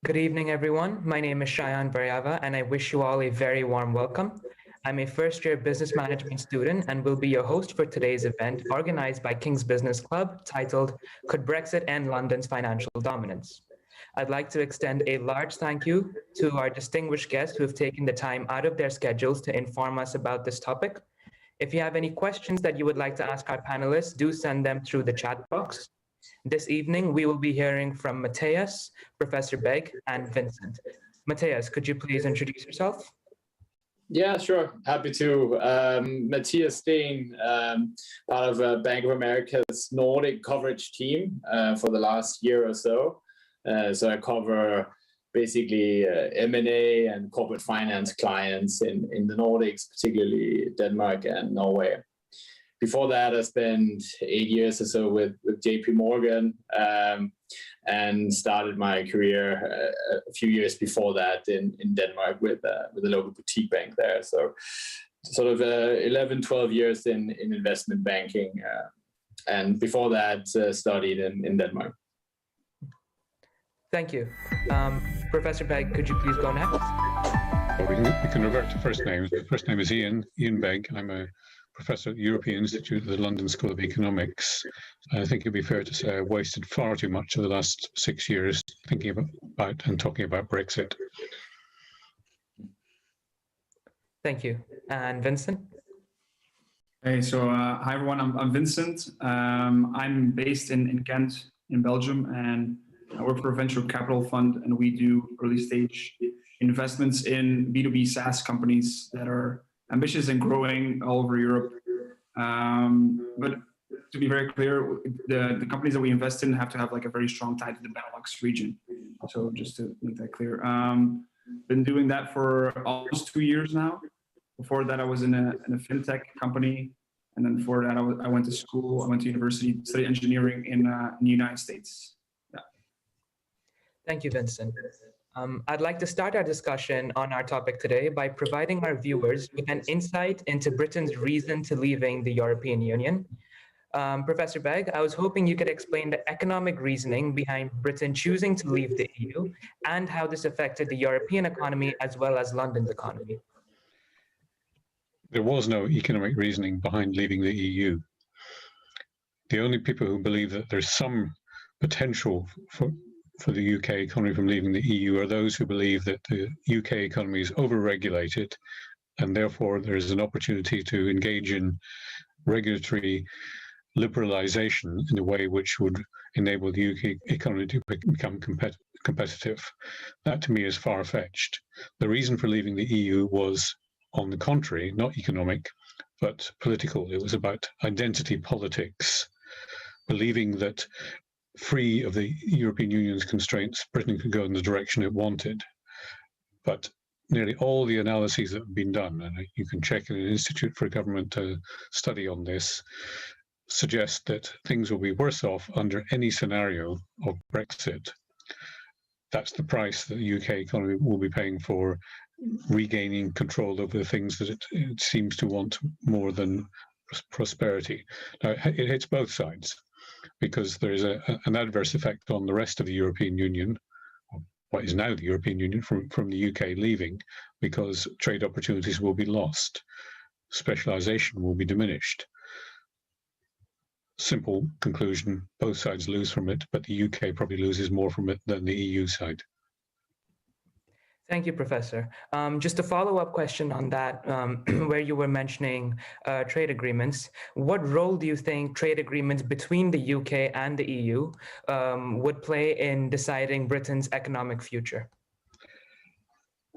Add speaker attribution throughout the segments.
Speaker 1: Good evening, everyone. My name is Shayan Varyava, and I wish you all a very warm welcome. I'm a first year business management student and will be your host for today's event organized by King's Business Club titled Could Brexit End London's Financial Dominance? I'd like to extend a large thank you to our distinguished guests who have taken the time out of their schedules to inform us about this topic. If you have any questions that you would like to ask our panelists, do send them through the chat box. This evening, we will be hearing from Matthias, Professor Begg, and Vincent. Matthias, could you please introduce yourself?
Speaker 2: Yeah, sure. Happy to. Matthias Steen, part of Bank of America's Nordic coverage team for the last year or so. So I cover basically M&A and corporate finance clients in the Nordics, particularly Denmark and Norway. Before that, I spent 8 years or so with JP Morgan and started my career a few years before that in Denmark with a local boutique bank there. So sort of 11, 12 years in investment banking. And before that, studied in Denmark.
Speaker 1: Thank you. Professor Begg, could you please go next?
Speaker 3: Well, we can revert to first names. The first name is Ian Begg. I'm a professor at the European Institute of the London School of Economics. I think it'd be fair to say I wasted far too much of the last 6 years thinking about and talking about Brexit.
Speaker 1: Thank you. And Vincent?
Speaker 4: Hey, so hi everyone, I'm Vincent. I'm based in Ghent in Belgium, and I work for a venture capital fund, and we do early stage investments in B2B SaaS companies that are ambitious and growing all over Europe. But to be very clear, the companies that we invest in have to have like a very strong tie to the Benelux region. So just to make that clear. Been doing that for almost 2 years now. Before that, I was in a fintech company. And then before that, I went to school, I went to university to study engineering in the United States. Yeah.
Speaker 1: Thank you, Vincent. I'd like to start our discussion on our topic today by providing our viewers with an insight into Britain's reason to leaving the European Union. Professor Begg, I was hoping you could explain the economic reasoning behind Britain choosing to leave the EU and how this affected the European economy as well as London's economy.
Speaker 3: There was no economic reasoning behind leaving the EU. The only people who believe that there's some potential for the UK economy from leaving the EU are those who believe that the UK economy is over-regulated and therefore there's an opportunity to engage in regulatory liberalisation in a way which would enable the UK economy to become competitive. That to me is far-fetched. The reason for leaving the EU was, on the contrary, not economic, but political. It was about identity politics, believing that free of the European Union's constraints, Britain could go in the direction it wanted. But nearly all the analyses that have been done, and you can check in an Institute for Government study on this, suggest that things will be worse off under any scenario of Brexit. That's the price that the UK economy will be paying for regaining control over the things that it seems to want more than prosperity. Now, it hits both sides, because there is an adverse effect on the rest of the European Union, what is now the European Union, from the UK leaving, because trade opportunities will be lost. Specialisation will be diminished. Simple conclusion, both sides lose from it, but the UK probably loses more from it than the EU side.
Speaker 1: Thank you, Professor. Just a follow-up question on that, where you were mentioning trade agreements. What role do you think trade agreements between the UK and the EU would play in deciding Britain's economic future?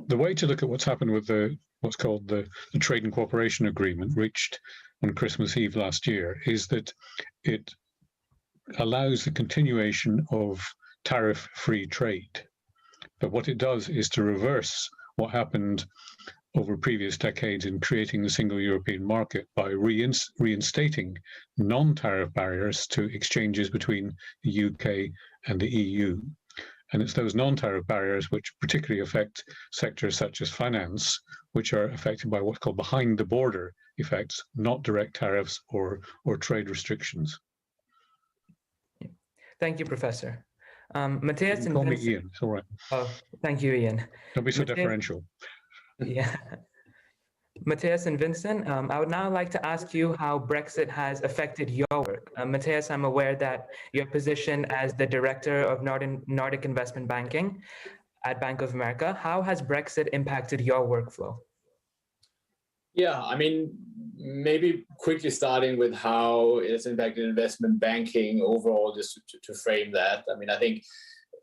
Speaker 3: The way to look at what's happened with what's called the Trade and Cooperation Agreement reached on Christmas Eve last year is that it allows the continuation of tariff-free trade. But what it does is to reverse what happened over previous decades in creating the single European market by reinstating non-tariff barriers to exchanges between the UK and the EU. And it's those non-tariff barriers which particularly affect sectors such as finance, which are affected by what's called behind-the-border effects, not direct tariffs or trade restrictions.
Speaker 1: Thank you, Professor. Matthias
Speaker 3: You
Speaker 1: and
Speaker 3: call me
Speaker 1: Vincent.
Speaker 3: Ian. It's all right.
Speaker 1: Oh, thank you, Ian.
Speaker 3: Don't be so
Speaker 1: Matthias-
Speaker 3: deferential.
Speaker 1: Yeah. Matthias and Vincent, I would now like to ask you how Brexit has affected your work. Matthias, I'm aware that your position as the Director of Nordic Investment Banking at Bank of America, how has Brexit impacted your workflow?
Speaker 2: Yeah, I mean, maybe quickly starting with how it's impacted investment banking overall, just to frame that. I mean, I think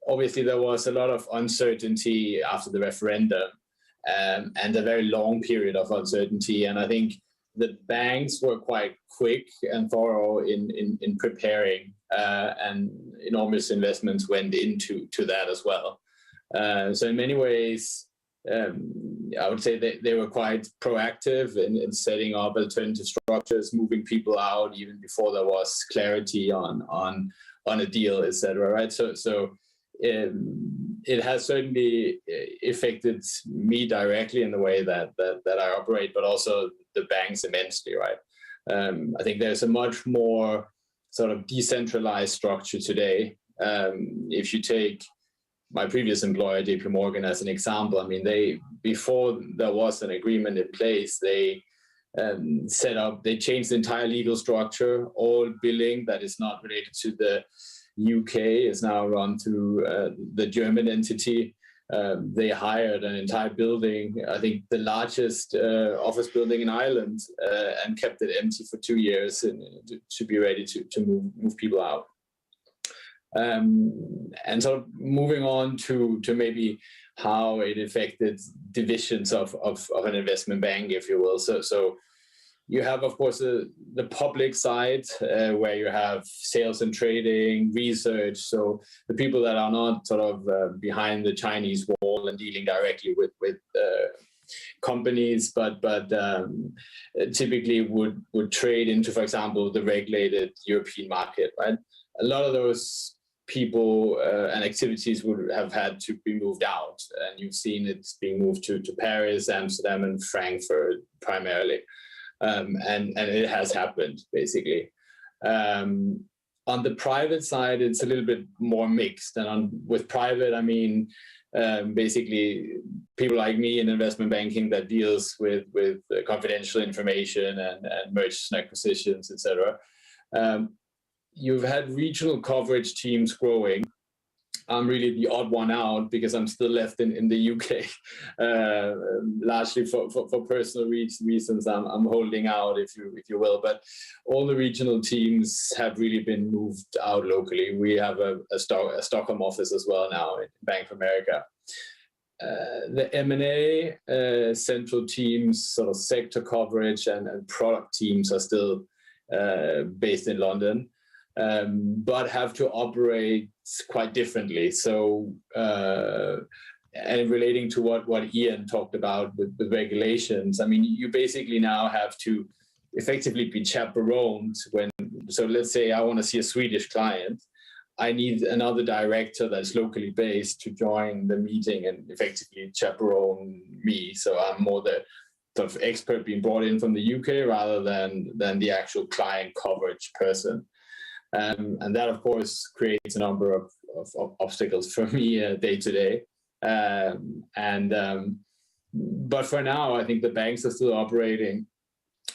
Speaker 2: obviously there was a lot of uncertainty after the referendum, and a very long period of uncertainty. And I think the banks were quite quick and thorough in preparing, and enormous investments went into that as well. So in many ways, I would say they were quite proactive in setting up alternative structures, moving people out even before there was clarity on a deal, etc. Right? So it has certainly affected me directly in the way that I operate, but also the banks immensely. Right? I think there's a much more sort of decentralized structure today. If you take my previous employer, JP Morgan, as an example, I mean, before there was an agreement in place, they changed the entire legal structure. All billing that is not related to the UK is now run through the German entity. They hired an entire building, I think the largest office building in Ireland, and kept it empty for 2 years to be ready to move people out. And so moving on to maybe how it affected divisions of an investment bank, if you will. So you have, of course, the public side, where you have sales and trading, research. So the people that are not sort of behind the Chinese wall and dealing directly with companies, but typically would trade into, for example, the regulated European market, right? A lot of those people and activities would have had to be moved out, and you've seen it being moved to Paris, Amsterdam, and Frankfurt primarily, and it has happened basically. On the private side, it's a little bit more mixed, and with private, I mean basically people like me in investment banking that deals with confidential information and mergers and acquisitions, etc. You've had regional coverage teams growing. I'm really the odd one out because I'm still left in the UK, largely for personal reasons. I'm holding out, if you will. But all the regional teams have really been moved out locally. We have a Stockholm office as well now in Bank of America. The M&A central teams, sort of sector coverage and product teams are still based in London. But have to operate quite differently. So, and relating to what Ian talked about with regulations, I mean, you basically now have to effectively be chaperoned so let's say I want to see a Swedish client, I need another director that's locally based to join the meeting and effectively chaperone me. So I'm more the sort of expert being brought in from the UK rather than the actual client coverage person. And that, of course, creates a number of obstacles for me day to day. But for now, I think the banks are still operating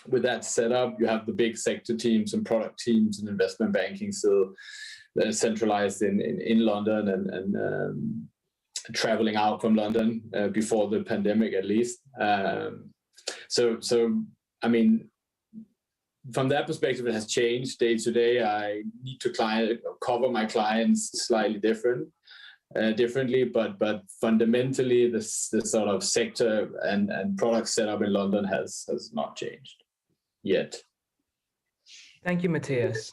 Speaker 2: with that setup. You have the big sector teams and product teams and investment banking still centralized in London and traveling out from London before the pandemic, at least. So I mean, from that perspective, it has changed day to day. I need to cover my clients slightly differently, but fundamentally, the sort of sector and product setup in London has not changed yet.
Speaker 1: Thank you, Matthias.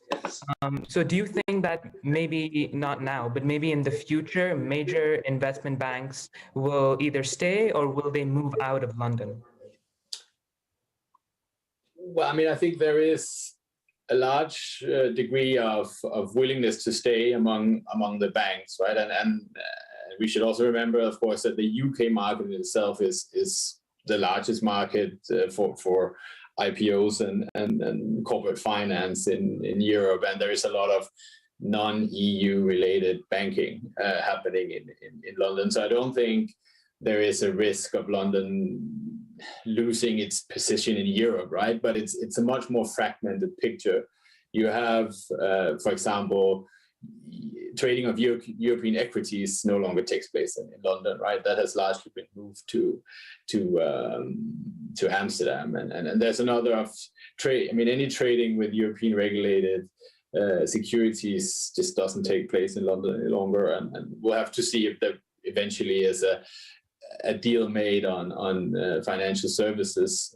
Speaker 1: So do you think that maybe not now, but maybe in the future, major investment banks will either stay or will they move out of London?
Speaker 2: Well, I mean, I think there is a large degree of willingness to stay among the banks, right? And we should also remember, of course, that the UK market itself is the largest market for IPOs and corporate finance in Europe, and there is a lot of non-EU related banking happening in London. So I don't think there is a risk of London losing its position in Europe, right? But it's a much more fragmented picture. You have, for example, trading of European equities no longer takes place in London, right? That has largely been moved to Amsterdam, and there's another of trade. I mean, any trading with European regulated securities just doesn't take place in London any longer, and we'll have to see if there eventually is a deal made on financial services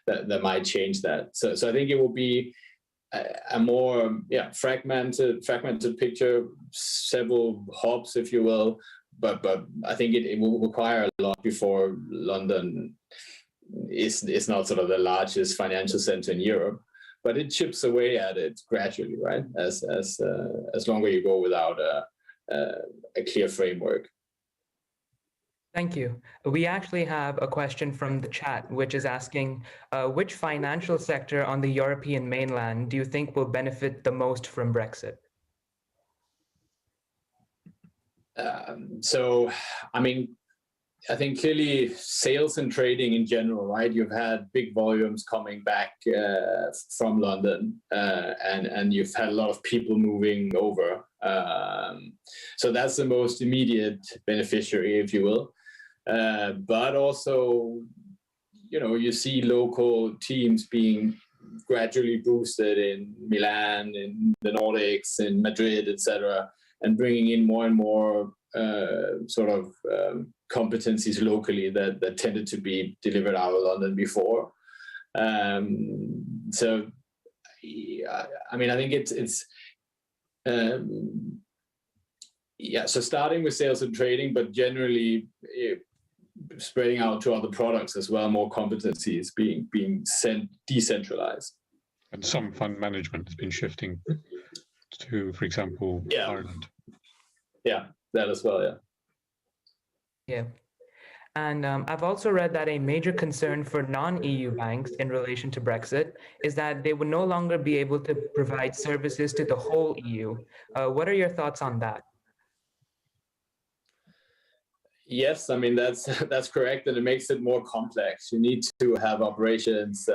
Speaker 2: that might change that. So I think it will be a more fragmented picture, several hubs, if you will, but I think it will require a lot before London is not sort of the largest financial center in Europe, but it chips away at it gradually, right? As longer you go without a clear framework.
Speaker 1: Thank you. We actually have a question from the chat, which is asking, which financial sector on the European mainland do you think will benefit the most from Brexit?
Speaker 2: So, I mean, I think clearly sales and trading in general, right? You've had big volumes coming back from London, and you've had a lot of people moving over. So that's the most immediate beneficiary, if you will. But also, you know, you see local teams being gradually boosted in Milan, in the Nordics, in Madrid, etc., and bringing in more and more competencies locally that tended to be delivered out of London before. So, I mean, I think it's so starting with sales and trading, but generally spreading out to other products as well, more competencies being decentralized.
Speaker 3: And some fund management has been shifting to, for example, Ireland.
Speaker 2: Yeah, that as well, yeah.
Speaker 1: Yeah. And I've also read that a major concern for non-EU banks in relation to Brexit is that they will no longer be able to provide services to the whole EU. What are your thoughts on that?
Speaker 2: Yes, I mean, that's correct, and it makes it more complex. You need to have operations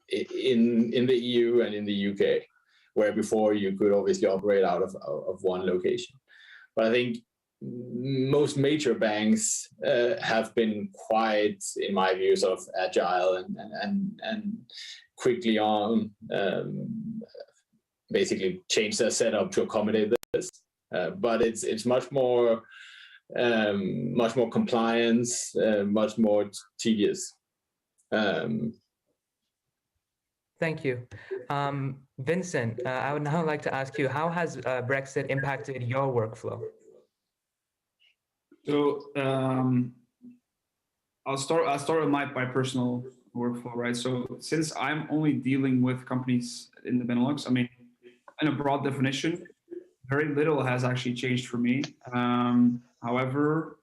Speaker 2: in the EU and in the UK, where before you could obviously operate out of one location. But I think most major banks have been quite, in my view, sort of agile and quickly on basically change their setup to accommodate this. But it's much more compliance, much more tedious.
Speaker 1: Thank you. Vincent, I would now like to ask you, how has Brexit impacted your workflow?
Speaker 4: So I'll start with my personal workflow, right? So since I'm only dealing with companies in the Benelux, I mean, in a broad definition, very little has actually changed for me. However,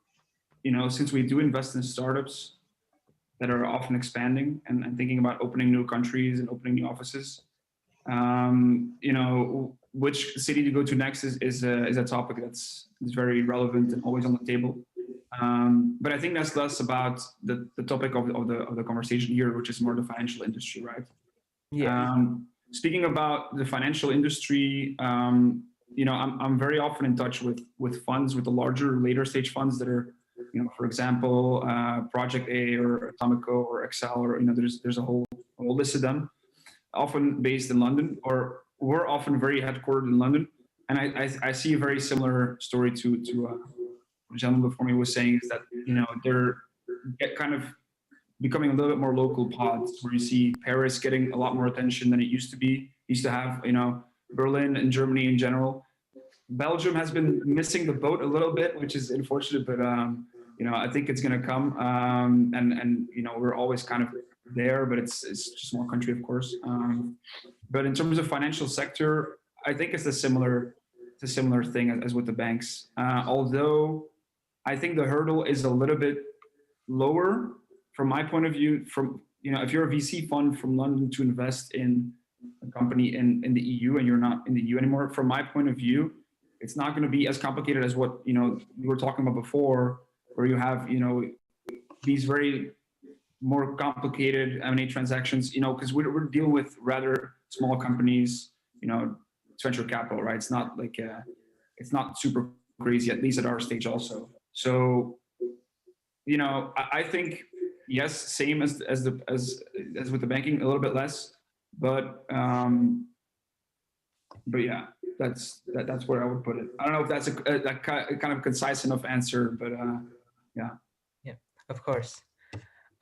Speaker 4: you know, since we do invest in startups that are often expanding and thinking about opening new countries and opening new offices, you know, which city to go to next is a topic that's very relevant and always on the table. But I think that's less about the topic of the conversation here, which is more the financial industry, right?
Speaker 1: Yeah.
Speaker 4: Speaking about the financial industry, you know, I'm very often in touch with funds, with the larger, later stage funds that are, you know, for example, Project A or Atomico or Excel, or, you know, there's a whole list of them, often based in London, or we're often very headquartered in London. And I see a very similar story to what the gentleman before me was saying, is that, you know, they're kind of becoming a little bit more local pods, where you see Paris getting a lot more attention than it used to be. Used to have, you know, Berlin and Germany in general. Belgium has been missing the boat a little bit, which is unfortunate, but you know, I think it's going to come. And you know, we're always kind of there, but it's just a small country, of course. But in terms of financial sector, I think it's a similar thing as with the banks. Although I think the hurdle is a little bit lower from my point of view. From, you know, if you're a VC fund from London to invest in a company in the EU and you're not in the EU anymore, from my point of view, it's not going to be as complicated as what we were talking about before, where you have these very more complicated M&A transactions, because we're dealing with rather small companies, it's venture capital, right? It's not like it's not super crazy, at least at our stage also. So, I think yes, same as with the banking, a little bit less, but yeah, that's where I would put it. I don't know if that's a kind of concise enough answer, but yeah.
Speaker 1: Yeah, of course.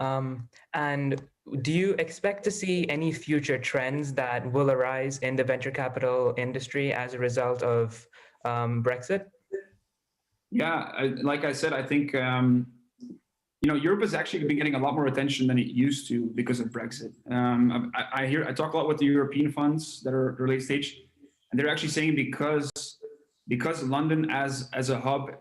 Speaker 1: And do you expect to see any future trends that will arise in the venture capital industry as a result of Brexit? Yeah,
Speaker 4: like I said, I think Europe has actually been getting a lot more attention than it used to because of Brexit. I talk a lot with the European funds that are late stage, and they're actually saying because London as a hub,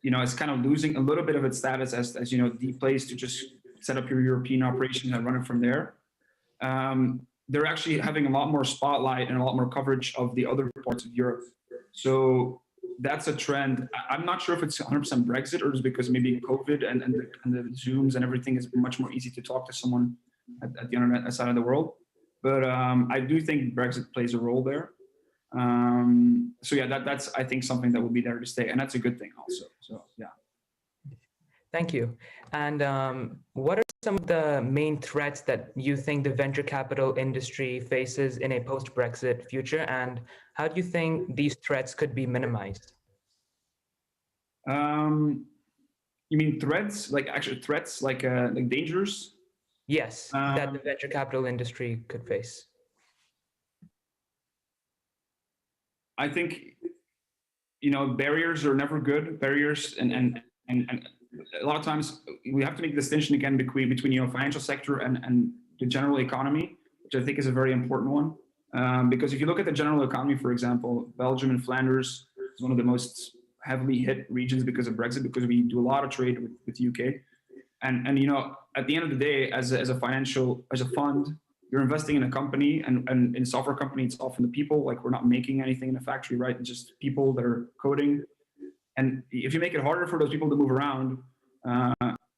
Speaker 4: is kind of losing a little bit of its status as the place to just set up your European operations and run it from there. They're actually having a lot more spotlight and a lot more coverage of the other parts of Europe. So that's a trend. I'm not sure if it's 100% Brexit or just because maybe COVID and the Zooms and everything is much more easy to talk to someone at the internet side of the world. But I do think Brexit plays a role there. So yeah, that's I think something that will be there to stay, and that's a good thing also. So yeah.
Speaker 1: Thank you. And what are some of the main threats that you think the venture capital industry faces in a post-Brexit future, and how do you think these threats could be minimized?
Speaker 4: You mean threats, like actual threats, like dangers?
Speaker 1: Yes, that the venture capital industry could face.
Speaker 4: I think, barriers are never good. Barriers and a lot of times we have to make a distinction again between financial sector and the general economy, which I think is a very important one. Because if you look at the general economy, for example, Belgium and Flanders is one of the most heavily hit regions because of Brexit, because we do a lot of trade with the UK. And at the end of the day, as a fund, you're investing in a company, and in a software company, it's often the people. Like, we're not making anything in a factory, right? It's just people that are coding. And if you make it harder for those people to move around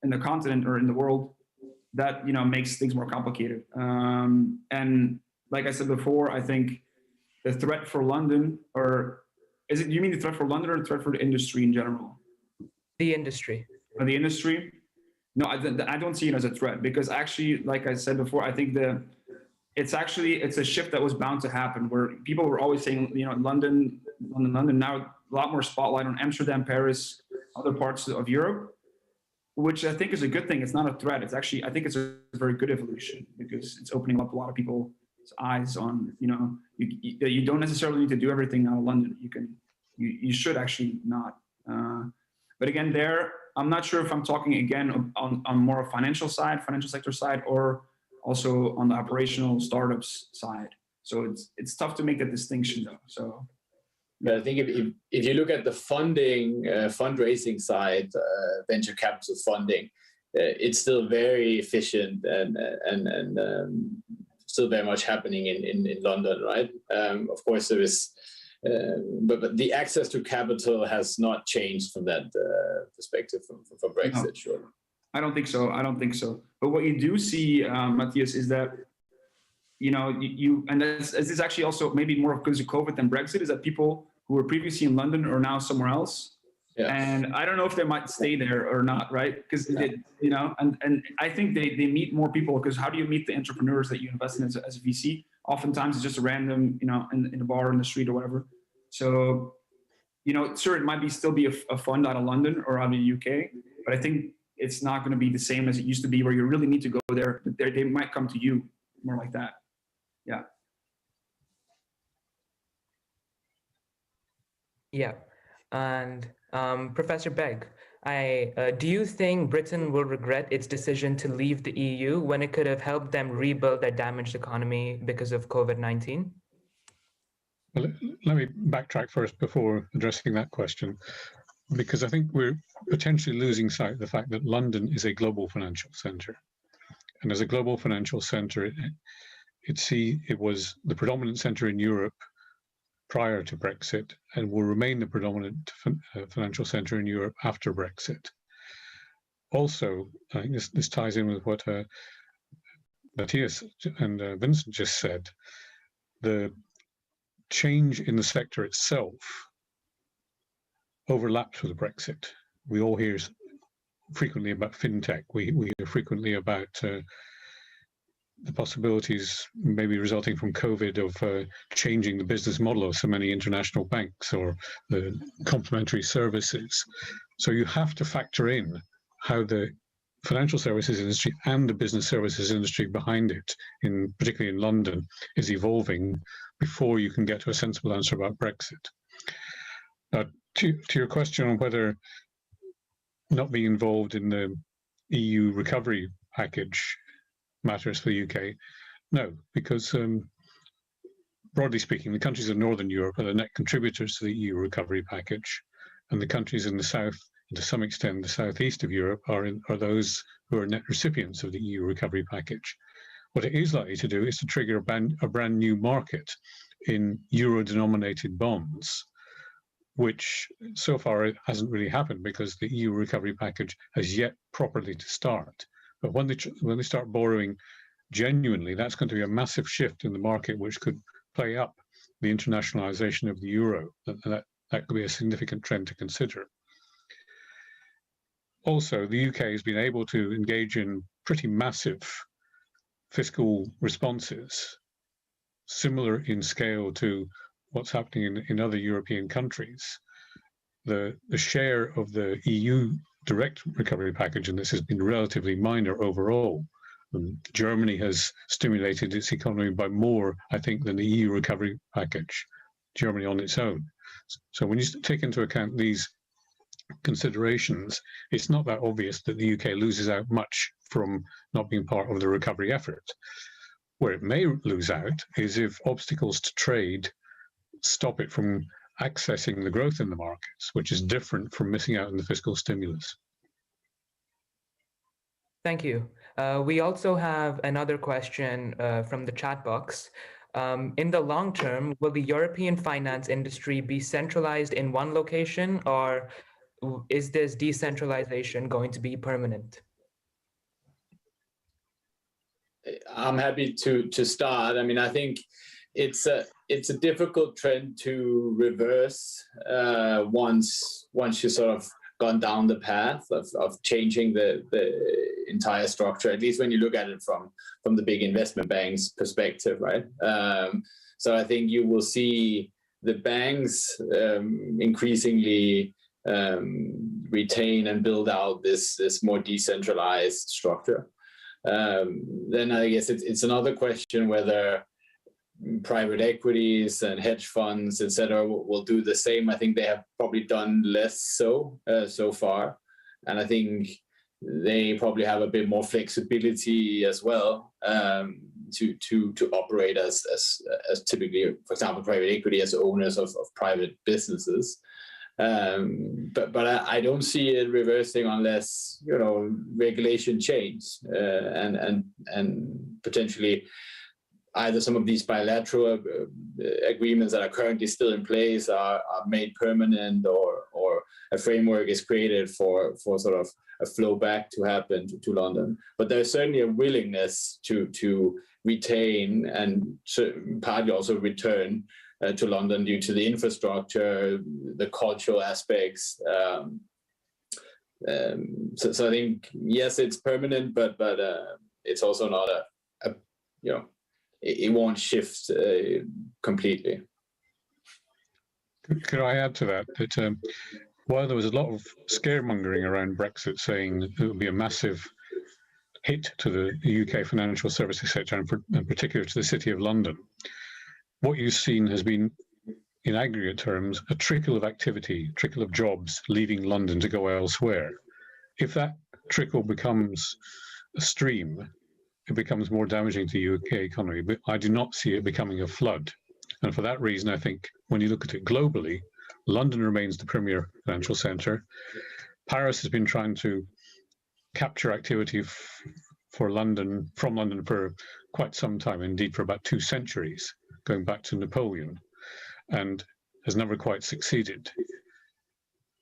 Speaker 4: in the continent or in the world, that makes things more complicated. And like I said before, I think the threat for London, or you mean the threat for London or the threat for the industry in general?
Speaker 1: The industry.
Speaker 4: Or the industry? No, I don't see it as a threat, because actually, like I said before, I think it's a shift that was bound to happen, where people were always saying, London. Now a lot more spotlight on Amsterdam, Paris, other parts of Europe, which I think is a good thing. It's not a threat. It's actually, I think it's a very good evolution, because it's opening up a lot of people's eyes on, you don't necessarily need to do everything out of London. You should actually not. But again, I'm not sure if I'm talking again on more of financial sector side, or also on the operational startups side. So it's tough to make that distinction though. So.
Speaker 2: But I think if you look at the fundraising side, venture capital funding, it's still very efficient and still very much happening in London, right? Of course, there is, but the access to capital has not changed from that perspective from Brexit, no. Sure.
Speaker 4: I don't think so. But what you do see, Matthias, is that and this is actually also maybe more because of COVID than Brexit, is that people who were previously in London are now somewhere else. Yeah. And I don't know if they might stay there or not, right? Because, and I think they meet more people, because how do you meet the entrepreneurs that you invest in as a VC? Oftentimes it's just a random, in a bar in the street or whatever. So, sure, it might still be a fund out of London or out of the UK, but I think it's not going to be the same as it used to be, where you really need to go there. They might come to you, more like that. Yeah.
Speaker 1: Yeah. And Professor Begg, do you think Britain will regret its decision to leave the EU when it could have helped them rebuild their damaged economy because of COVID-19?
Speaker 3: Well, let me backtrack first before addressing that question, because I think we're potentially losing sight of the fact that London is a global financial centre. And as a global financial centre, it was the predominant centre in Europe prior to Brexit and will remain the predominant financial centre in Europe after Brexit. Also, I think this ties in with what Matthias and Vincent just said. The change in the sector itself overlaps with Brexit. We all hear frequently about fintech. We hear frequently about the possibilities maybe resulting from COVID of changing the business model of so many international banks or the complementary services. So you have to factor in how the financial services industry and the business services industry behind it, particularly in London, is evolving before you can get to a sensible answer about Brexit. To your question on whether not being involved in the EU recovery package matters for the UK, no, because broadly speaking, the countries of Northern Europe are the net contributors to the EU recovery package, and the countries in the south, and to some extent the southeast of Europe, are those who are net recipients of the EU recovery package. What it is likely to do is to trigger a brand new market in euro-denominated bonds, which so far it hasn't really happened because the EU recovery package has yet properly to start. But when they start borrowing genuinely, that's going to be a massive shift in the market, which could play up the internationalization of the euro. That could be a significant trend to consider. Also, the UK has been able to engage in pretty massive fiscal responses, similar in scale to what's happening in other European countries. The share of the EU direct recovery package in this has been relatively minor overall. Germany has stimulated its economy by more, I think, than the EU recovery package, Germany on its own. So when you take into account these considerations, it's not that obvious that the UK loses out much from not being part of the recovery effort. Where it may lose out is if obstacles to trade stop it from accessing the growth in the markets, which is different from missing out on the fiscal stimulus.
Speaker 1: Thank you. We also have another question from the chat box. In the long term, will the European finance industry be centralized in one location, or is this decentralization going to be permanent?
Speaker 2: I'm happy to start. I mean, I think it's a difficult trend to reverse once you sort of gone down the path of changing the entire structure, at least when you look at it from the big investment banks perspective, right? So I think you will see the banks increasingly retain and build out this more decentralized structure. Then I guess it's another question whether private equities and hedge funds, et cetera, will do the same. I think they have probably done less so far. And I think they probably have a bit more flexibility as well to operate as typically, for example, private equity as owners of private businesses. But I don't see it reversing unless, you know, regulation change and potentially either some of these bilateral agreements that are currently still in place are made permanent, or a framework is created for sort of a flow back to happen to London. But there's certainly a willingness to retain and partly also return to London due to the infrastructure, the cultural aspects. So I think, yes, it's permanent, but it's also not a you know, it won't shift completely.
Speaker 3: Could I add to that that while there was a lot of scaremongering around Brexit, saying it would be a massive hit to the UK financial services sector, and in particular to the City of London, what you've seen has been, in aggregate terms, a trickle of activity, trickle of jobs leaving London to go elsewhere. If that trickle becomes a stream, it becomes more damaging to the UK economy, but I do not see it becoming a flood. And for that reason, I think when you look at it globally, London remains the premier financial centre. Paris has been trying to capture activity for London, from London for quite some time, indeed for about 2 centuries, going back to Napoleon, and has never quite succeeded.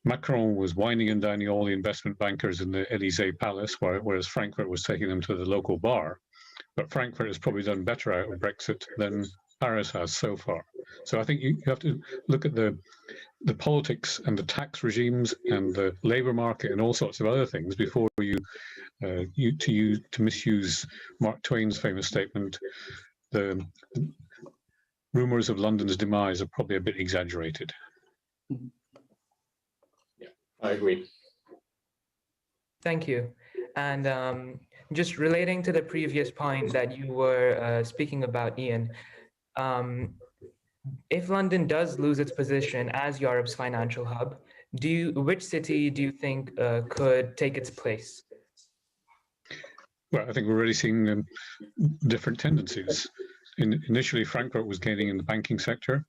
Speaker 3: Macron was wining and dining all the investment bankers in the Elysee Palace, whereas Frankfurt was taking them to the local bar. But Frankfurt has probably done better out of Brexit than Paris has so far. So I think you have to look at the politics and the tax regimes and the labour market and all sorts of other things before you misuse Mark Twain's famous statement. The rumours of London's demise are probably a bit exaggerated.
Speaker 2: Yeah, I agree.
Speaker 1: Thank you. And just relating to the previous point that you were speaking about, Ian, if London does lose its position as Europe's financial hub, which city do you think could take its place?
Speaker 3: Well, I think we're already seeing different tendencies. Initially, Frankfurt was gaining in the banking sector.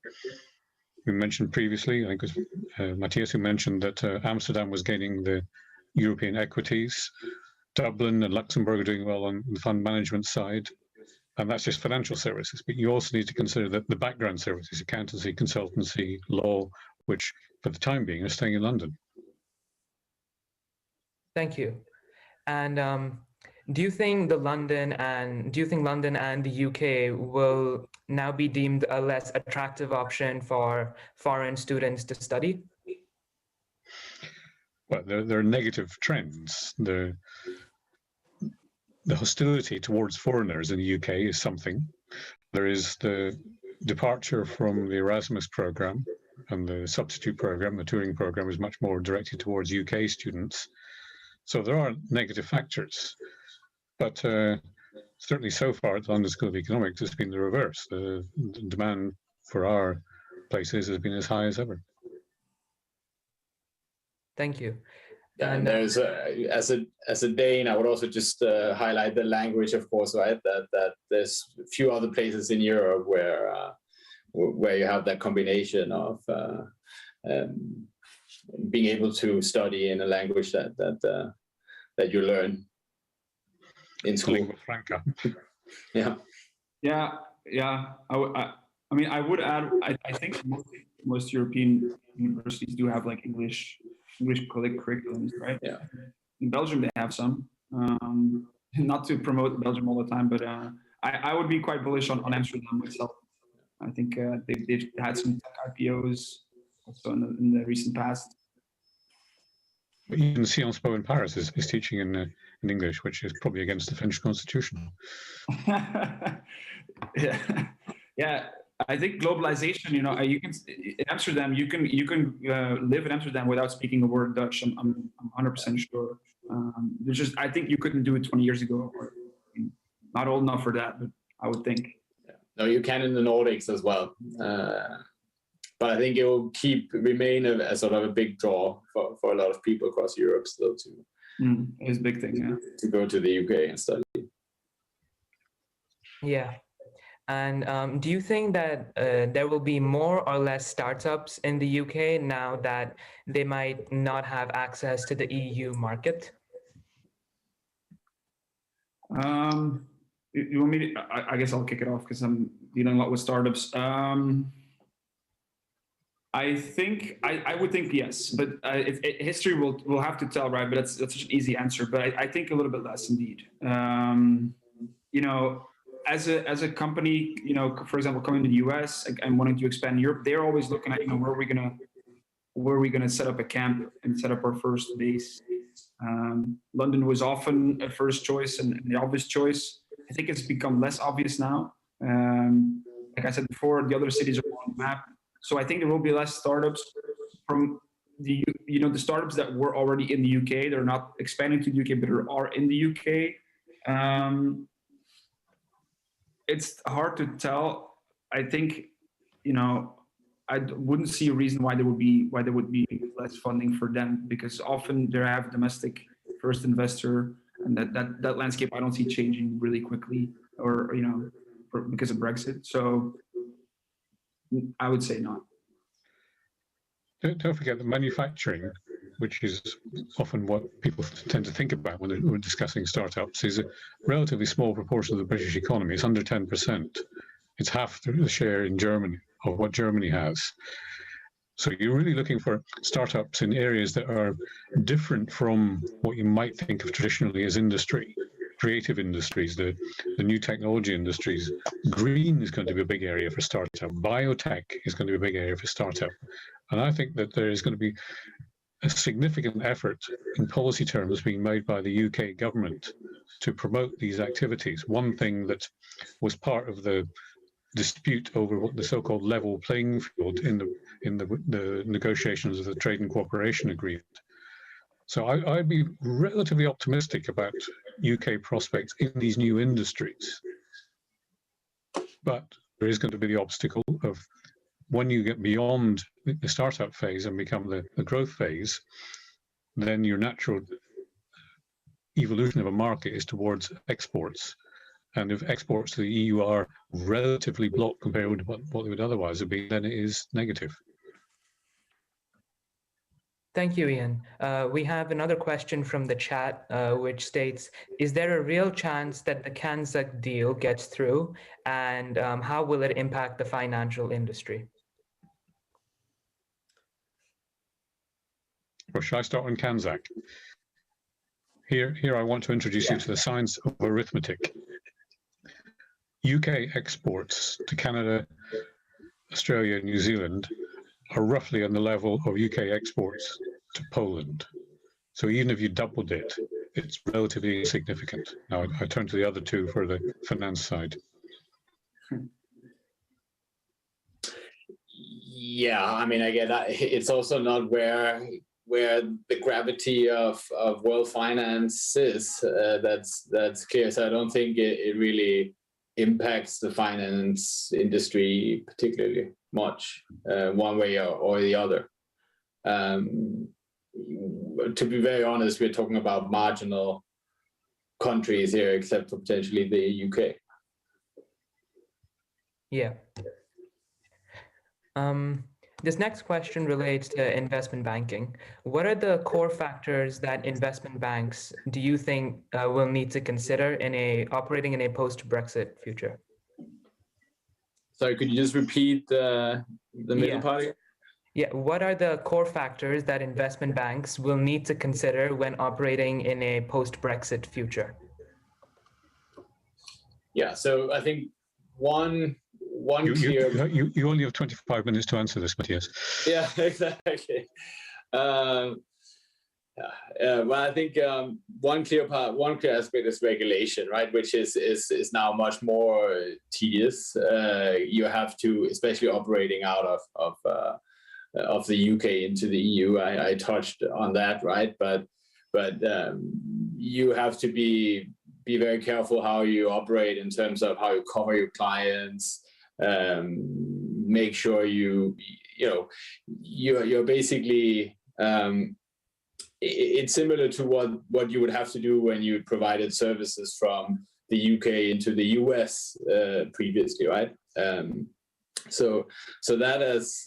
Speaker 3: We mentioned previously, I think it was Matthias who mentioned that Amsterdam was gaining the European equities. Dublin and Luxembourg are doing well on the fund management side. And that's just financial services. But you also need to consider that the background services, accountancy, consultancy, law, which for the time being are staying in London.
Speaker 1: Thank you. And do you think London and the UK will now be deemed a less attractive option for foreign students to study?
Speaker 3: Well, there are negative trends. The hostility towards foreigners in the UK is something. There is the departure from the Erasmus program, and the substitute program, the touring program, is much more directed towards UK students. So there are negative factors. But certainly so far at the London School of Economics, it's been the reverse. The demand for our places has been as high as ever.
Speaker 1: Thank you.
Speaker 2: And there's as a Dane, I would also just highlight the language, of course, right? That there's a few other places in Europe where you have that combination of being able to study in a language that you learn in school.
Speaker 3: Lingua franca.
Speaker 2: Yeah.
Speaker 4: I mean, I would add. I think most European universities do have like English curriculums, right?
Speaker 2: Yeah.
Speaker 4: In Belgium, they have some. Not to promote Belgium all the time, but I would be quite bullish on Amsterdam myself. I think they've had some tech IPOs also in the recent past.
Speaker 3: Even Sciences Po in Paris is teaching in English, which is probably against the French constitution.
Speaker 4: Yeah. I think globalization. You can in Amsterdam. You can live in Amsterdam without speaking a word Dutch. I'm 100% sure. I think you couldn't do it 20 years ago. Not old enough for that, but I would think.
Speaker 2: Yeah. No, you can in the Nordics as well. But I think it will remain a sort of a big draw for a lot of people across Europe still
Speaker 4: It's a big thing, yeah.
Speaker 2: To go to the UK and study.
Speaker 1: Yeah. And do you think that there will be more or less startups in the UK now that they might not have access to the EU market?
Speaker 4: You want me to, I guess I'll kick it off because I'm dealing a lot with startups. I think I would think yes, but history will have to tell, right? But that's such an easy answer. But I think a little bit less indeed. As a company, for example, coming to the US and wanting to expand in Europe, they're always looking at where are we gonna set up a camp and set up our first base. London was often a first choice and the obvious choice. I think it's become less obvious now. Like I said before, the other cities are on the map. So I think there will be less startups from the startups that were already in the UK. They're not expanding to the UK, but are in the UK. It's hard to tell. I think, I wouldn't see a reason why there would be less funding for them, because often they have domestic first investor, and that landscape I don't see changing really quickly, or because of Brexit. So I would say not.
Speaker 3: Don't forget that manufacturing which is often what people tend to think about when we're discussing startups, is a relatively small proportion of the British economy. It's under 10%. It's half the share in Germany of what Germany has. So you're really looking for startups in areas that are different from what you might think of traditionally as industry, creative industries, the new technology industries. Green is going to be a big area for startup. Biotech is going to be a big area for startup. And I think that there is going to be a significant effort in policy terms being made by the UK government to promote these activities. One thing that was part of the dispute over what the so-called level playing field in the negotiations of the Trade and Cooperation Agreement. So I'd be relatively optimistic about UK prospects in these new industries. But there is going to be the obstacle of when you get beyond the startup phase and become the growth phase, then your natural evolution of a market is towards exports. And if exports to the EU are relatively blocked compared with what they would otherwise have been, then it is negative.
Speaker 1: Thank you, Ian. We have another question from the chat, which states, is there a real chance that the CANZUG deal gets through, and how will it impact the financial industry?
Speaker 3: Or shall I start on CANZUG? Here I want to introduce you to the science of arithmetic. UK exports to Canada, Australia, and New Zealand are roughly on the level of UK exports to Poland. So even if you doubled it, it's relatively insignificant. Now I turn to the other two for the finance side.
Speaker 2: Yeah, I mean, I get that. It's also not where the gravity of world finance is. That's clear. So I don't think it really impacts the finance industry particularly much, one way or the other. To be very honest, we're talking about marginal countries here, except for potentially the UK.
Speaker 1: Yeah. This next question relates to investment banking. What are the core factors that investment banks do you think will need to consider in operating in a post-Brexit future?
Speaker 2: Sorry, could you just repeat the middle part again?
Speaker 1: Yeah, what are the core factors that investment banks will need to consider when operating in a post-Brexit future?
Speaker 2: Yeah, so I think one clear...
Speaker 3: You only have 25 minutes to answer this, Matthias.
Speaker 2: Yeah, exactly. Well, I think one clear aspect is regulation, right? Which is now much more tedious. You have to, especially operating out of the UK into the EU. I touched on that, right? But you have to be very careful how you operate in terms of how you cover your clients. Make sure you're basically. It's similar to what you would have to do when you provided services from the UK into the US previously, right? So that has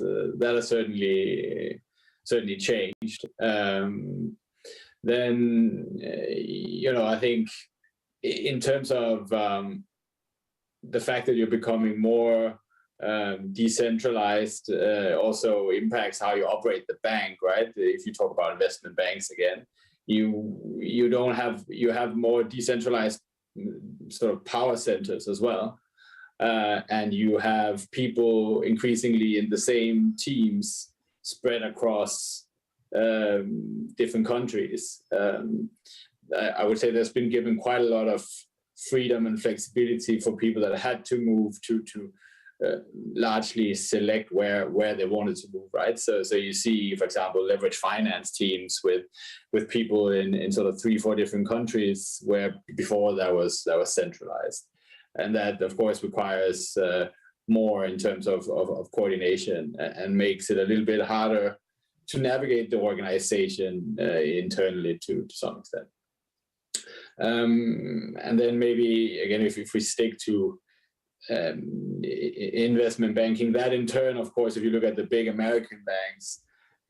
Speaker 2: certainly changed. Then I think in terms of the fact that you're becoming more decentralized also impacts how you operate the bank, right? If you talk about investment banks again, you have more decentralized sort of power centers as well, and you have people increasingly in the same teams spread across different countries. I would say there's been given quite a lot of freedom and flexibility for people that had to move to largely select where they wanted to move, right? So you see, for example, leverage finance teams with people in sort of 3-4 different countries, where before that was centralized, and that of course requires more in terms of coordination, and makes it a little bit harder to navigate the organization internally to some extent. And then maybe again, if we stick to investment banking, that in turn, of course, if you look at the big American banks,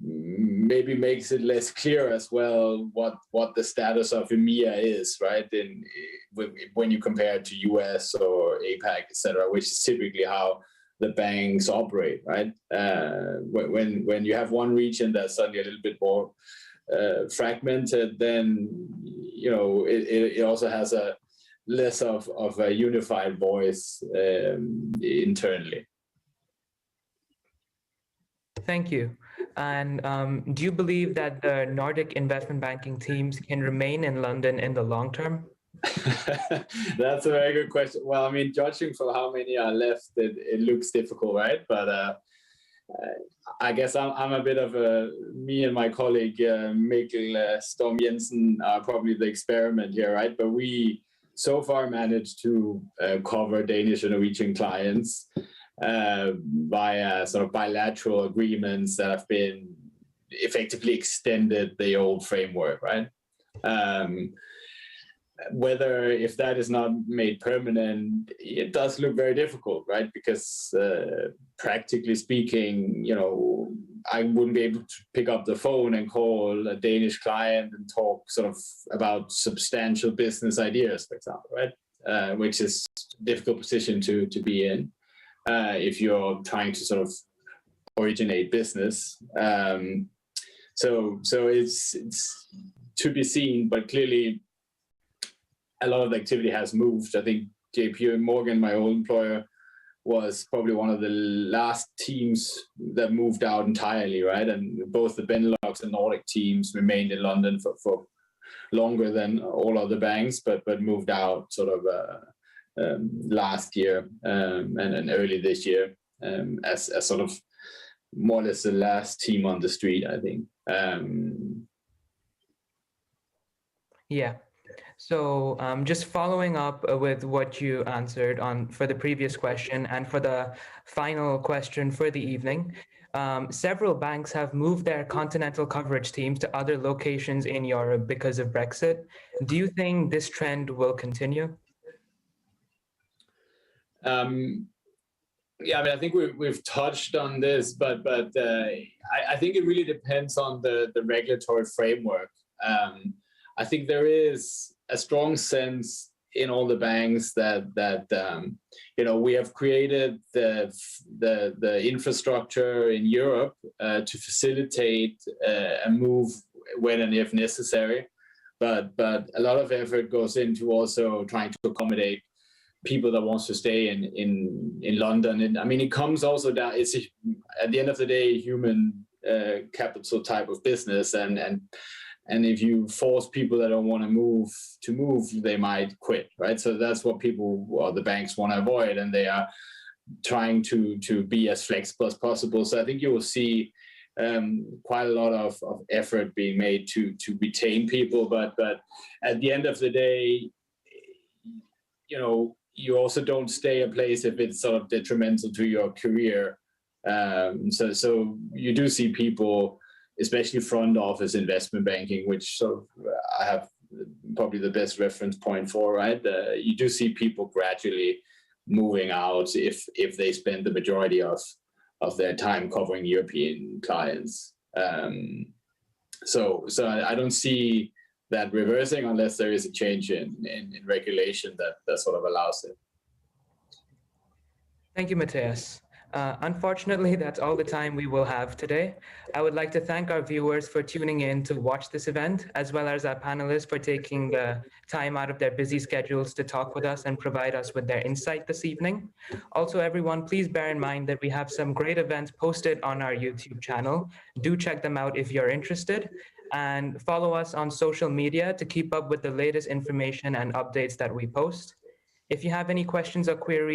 Speaker 2: maybe makes it less clear as well what the status of EMEA is, right? When you compare it to US or APAC, etc., which is typically how the banks operate, right? When you have one region that's suddenly a little bit more fragmented, then it also has a less of a unified voice internally.
Speaker 1: Thank you. And do you believe that the Nordic investment banking teams can remain in London in the long term?
Speaker 2: That's a very good question. Well, I mean, judging from how many are left, it looks difficult, right? But I guess I'm a bit of me and my colleague Mikkel Storm Jensen are probably the experiment here, right? But we so far managed to cover Danish and Norwegian clients via sort of bilateral agreements that have been effectively extended the old framework, right? Whether if that is not made permanent, it does look very difficult, right? Because practically speaking, I wouldn't be able to pick up the phone and call a Danish client and talk sort of about substantial business ideas, for example, right? Which is a difficult position to be in if you're trying to sort of originate business. So it's to be seen, but clearly a lot of the activity has moved. I think JP Morgan, my old employer, was probably one of the last teams that moved out entirely, right? And both the Benelux and Nordic teams remained in London for longer than all other banks, but moved out sort of last year and early this year as sort of more or less the last team on the street, I think.
Speaker 1: Yeah. So just following up with what you answered for the previous question and for the final question for the evening, several banks have moved their continental coverage teams to other locations in Europe because of Brexit. Do you think this trend will continue?
Speaker 2: Yeah, I mean, I think we've touched on this, but I think it really depends on the regulatory framework. I think there is a strong sense in all the banks that we have created the infrastructure in Europe to facilitate a move when and if necessary, but a lot of effort goes into also trying to accommodate people that wants to stay in London. And I mean, it comes also down, it's at the end of the day, human capital type of business. And if you force people that don't want to move, they might quit, right? So that's what the banks want to avoid. And they are trying to be as flexible as possible. So I think you will see quite a lot of effort being made to retain people. But at the end of the day, you also don't stay a place if it's sort of detrimental to your career. So you do see people, especially front office investment banking, which sort of I have probably the best reference point for, right? You do see people gradually moving out if they spend the majority of their time covering European clients. So I don't see that reversing unless there is a change in regulation that sort of allows it.
Speaker 1: Thank you, Matthias. Unfortunately, that's all the time we will have today. I would like to thank our viewers for tuning in to watch this event, as well as our panelists for taking the time out of their busy schedules to talk with us and provide us with their insight this evening. Also, everyone, please bear in mind that we have some great events posted on our YouTube channel. Do check them out if you're interested, and follow us on social media to keep up with the latest information and updates that we post. If you have any questions or queries,